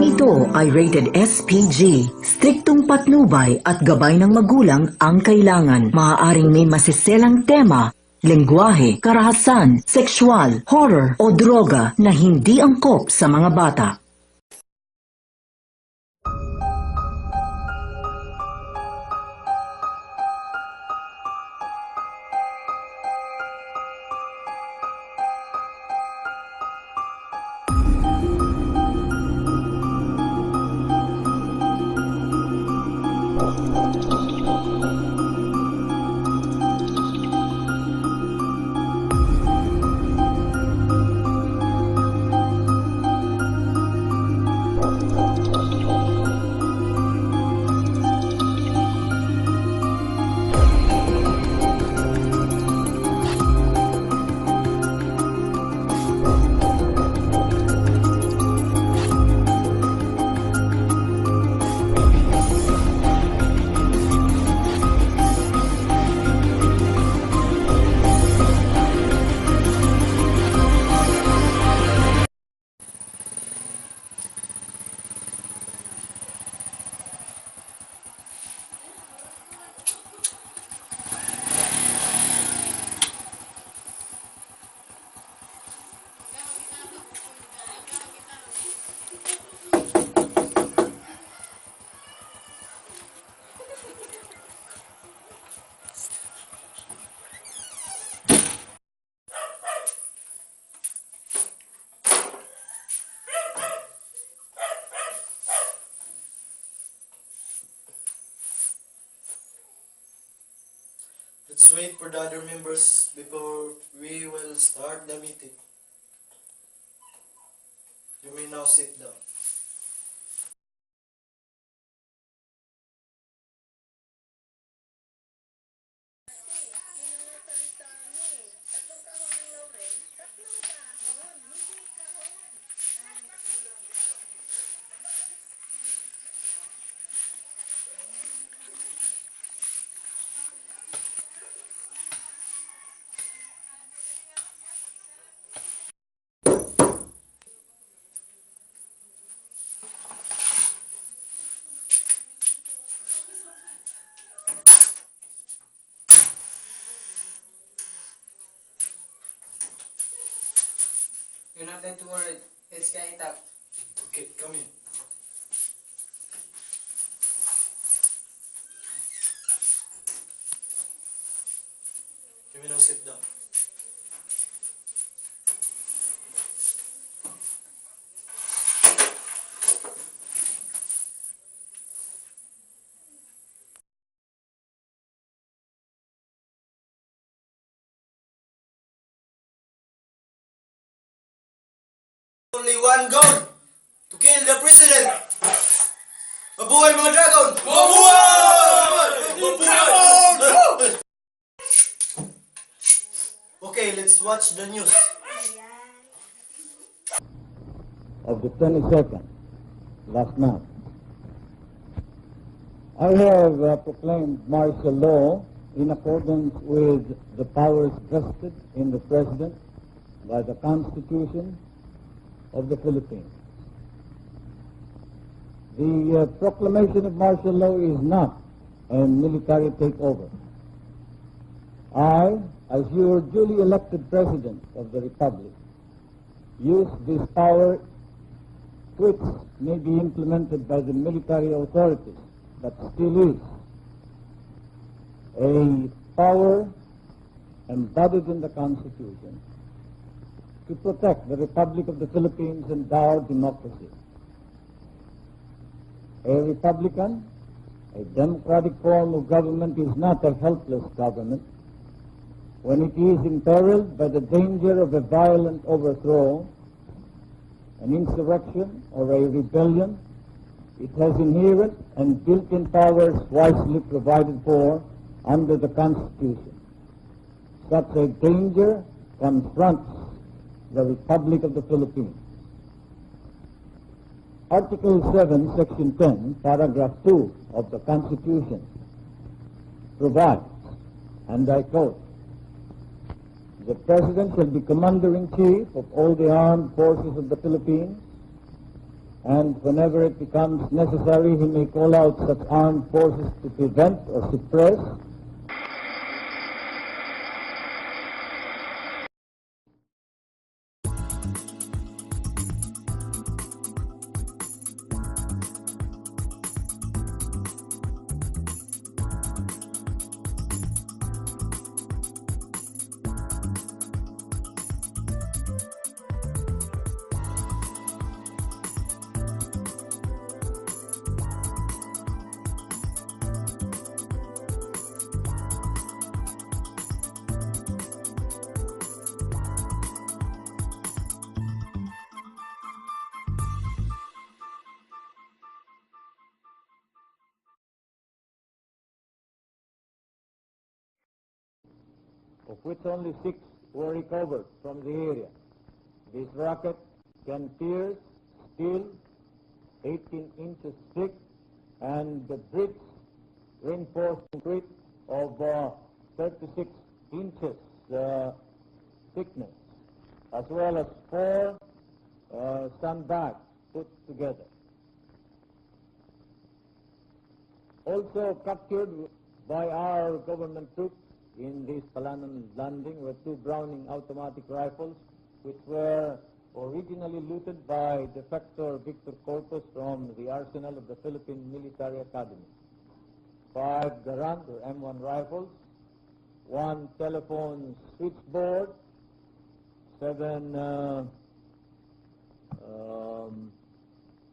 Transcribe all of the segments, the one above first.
Programang ito ay rated SPG. Striktong patnubay at gabay ng magulang ang kailangan. Maaaring may masiselang tema, lengguwahe, karahasan, sexual, horror o droga na hindi angkop sa mga bata. Let's wait for the other members before we will start the meeting. You may now sit down. You're not going to worry. It's getting tough. Okay, come in. You may now sit down. Only one goal, to kill the president. Mabuhay mga dragon! Mabuhay! Mabuhay! Okay, let's watch the news. Of the 22nd, last month. I have proclaimed martial law in accordance with the powers vested in the President by the Constitution of the Philippines. The proclamation of martial law is not a military takeover. I, as your duly elected President of the Republic, use this power which may be implemented by the military authorities, but still is a power embodied in the Constitution to protect the Republic of the Philippines and our democracy. A republican, a democratic form of government is not a helpless government. When it is imperiled by the danger of a violent overthrow, an insurrection or a rebellion, it has inherent and built-in powers wisely provided for under the Constitution. Such a danger confronts the Republic of the Philippines. Article 7, Section 10, Paragraph 2 of the Constitution provides, and I quote, "The President shall be Commander-in-Chief of all the armed forces of the Philippines and whenever it becomes necessary, he may call out such armed forces to prevent or suppress of which only 6 were recovered from the area. This rocket can pierce steel 18 inches thick and the bricks reinforced concrete of 36 inches thickness, as well as 4 sandbags put together. Also captured by our government troops in this Palanan landing were 2 Browning automatic rifles, which were originally looted by defector Victor Corpus from the arsenal of the Philippine Military Academy. 5 Garand or M1 rifles, 1 telephone switchboard, 7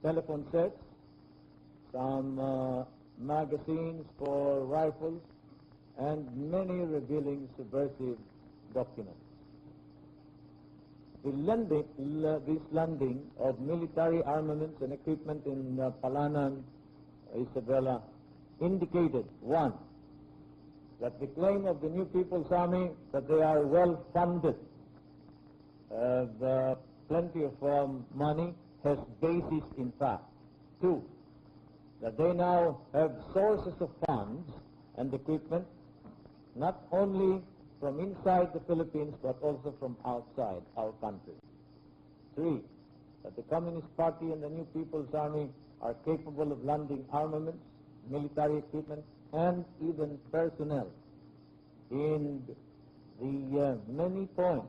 telephone sets, some magazines for rifles, and many revealing subversive documents. This landing of military armaments and equipment in Palanan, Isabela, indicated, 1, that the claim of the New People's Army that they are well funded, plenty of money, has basis in fact. 2, that they now have sources of funds and equipment not only from inside the Philippines but also from outside our country. 3, that the Communist Party and the New People's Army are capable of landing armaments, military equipment, and even personnel in the many points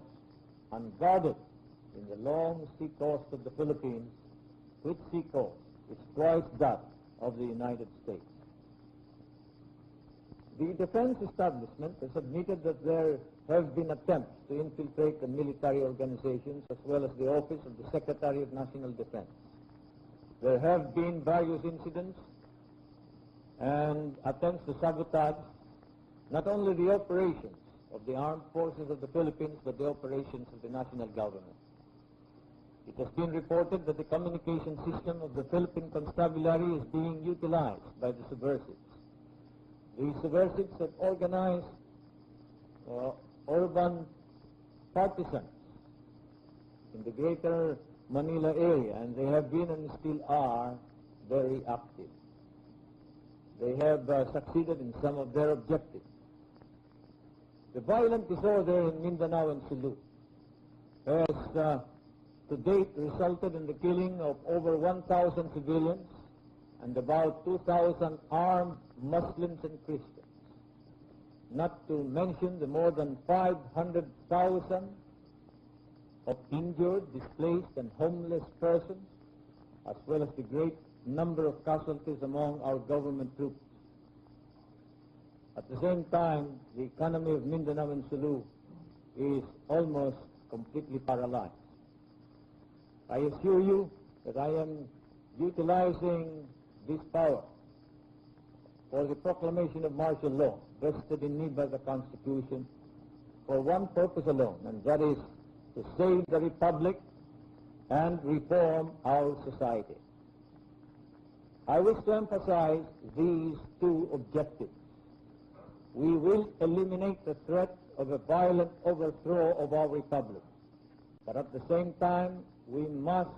unguarded in the long sea coast of the Philippines, which sea coast is twice that of the United States. The defense establishment has admitted that there have been attempts to infiltrate the military organizations as well as the office of the Secretary of National Defense. There have been various incidents and attempts to sabotage not only the operations of the armed forces of the Philippines but the operations of the national government. It has been reported that the communication system of the Philippine Constabulary is being utilized by the subversives. The subversives have organized urban partisans in the greater Manila area, and they have been and still are very active. They have succeeded in some of their objectives. The violent disorder in Mindanao and Sulu has to date resulted in the killing of over 1,000 civilians and about 2,000 armed Muslims and Christians, not to mention the more than 500,000 of injured, displaced, and homeless persons, as well as the great number of casualties among our government troops. At the same time, the economy of Mindanao and Sulu is almost completely paralyzed. I assure you that I am utilizing this power for the proclamation of martial law vested in me by the Constitution for one purpose alone, and that is to save the Republic and reform our society. I wish to emphasize these 2 objectives. We will eliminate the threat of a violent overthrow of our Republic, but at the same time, we must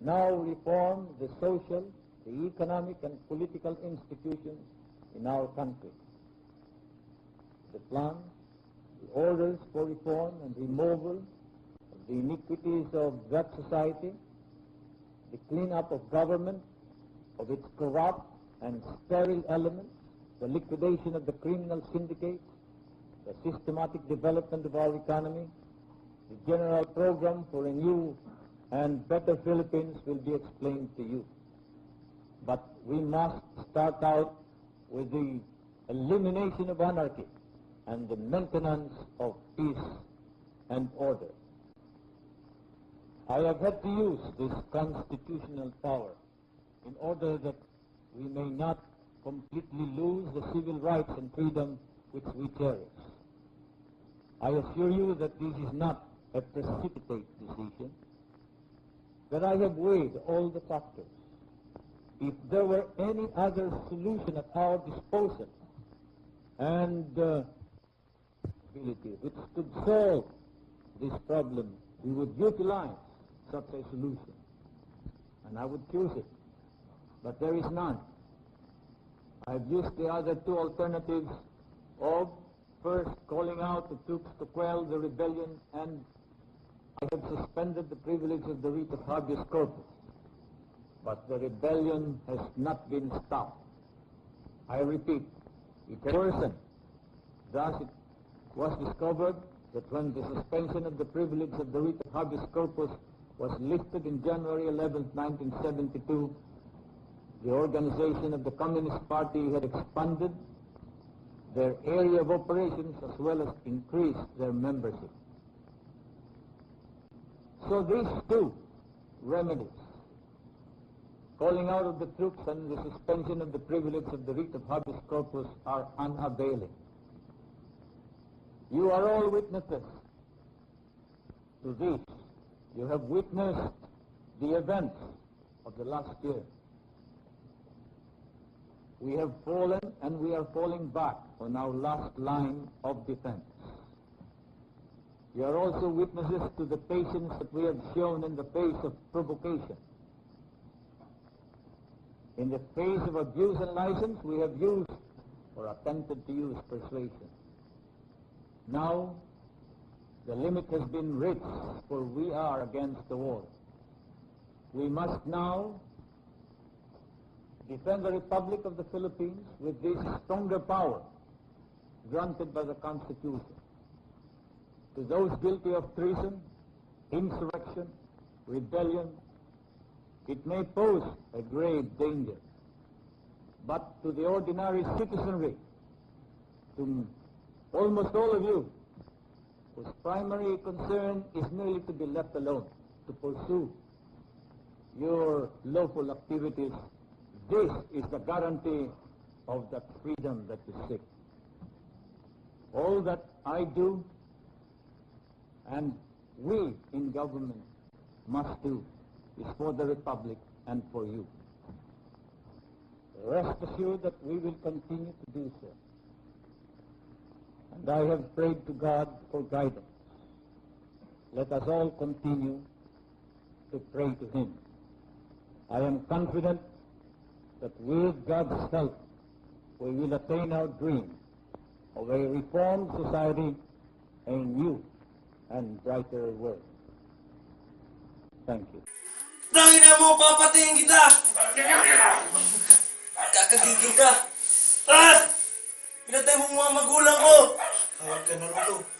now reform the social, the economic, and political institutions in our country. The plans, the orders for reform and removal of the iniquities of that society, the cleanup of government, of its corrupt and sterile elements, the liquidation of the criminal syndicates, the systematic development of our economy, the general program for a new and better Philippines will be explained to you. But we must start out with the elimination of anarchy and the maintenance of peace and order. I have had to use this constitutional power in order that we may not completely lose the civil rights and freedom which we cherish. I assure you that this is not a precipitate decision, that I have weighed all the factors. If there were any other solution at our disposal and ability which could solve this problem, we would utilize such a solution, and I would choose it. But there is none. I've used the other two alternatives of first calling out the troops to quell the rebellion, and I have suspended the privilege of the writ of habeas corpus. But the rebellion has not been stopped. I repeat, it has worsened. Thus it was discovered that when the suspension of the privilege of the writ of habeas corpus was lifted in January 11, 1972, the organization of the Communist Party had expanded their area of operations as well as increased their membership. So these two remedies, calling out of the troops and the suspension of the privilege of the writ of habeas corpus, are unavailing. You are all witnesses to this. You have witnessed the events of the last year. We have fallen and we are falling back on our last line of defense. You are also witnesses to the patience that we have shown in the face of provocation. In the face of abuse and license, we have used or attempted to use persuasion. Now, the limit has been reached, for we are against the wall. We must now defend the Republic of the Philippines with this stronger power granted by the Constitution. To those guilty of treason, insurrection, rebellion, it may pose a grave danger. But to the ordinary citizenry, to almost all of you, whose primary concern is merely to be left alone, to pursue your lawful activities, this is the guarantee of that freedom that you seek. All that I do and we in government must do is for the Republic and for you. Rest assured that we will continue to do so. And I have prayed to God for guidance. Let us all continue to pray to Him. I am confident that with God's help we will attain our dream of a reformed society, a new and brighter world. Thank you. Tangina mo, papatingin kita! Kakagigil ka! Ah! Pinatay mo mga magulang ko! Kawag ka na rin to.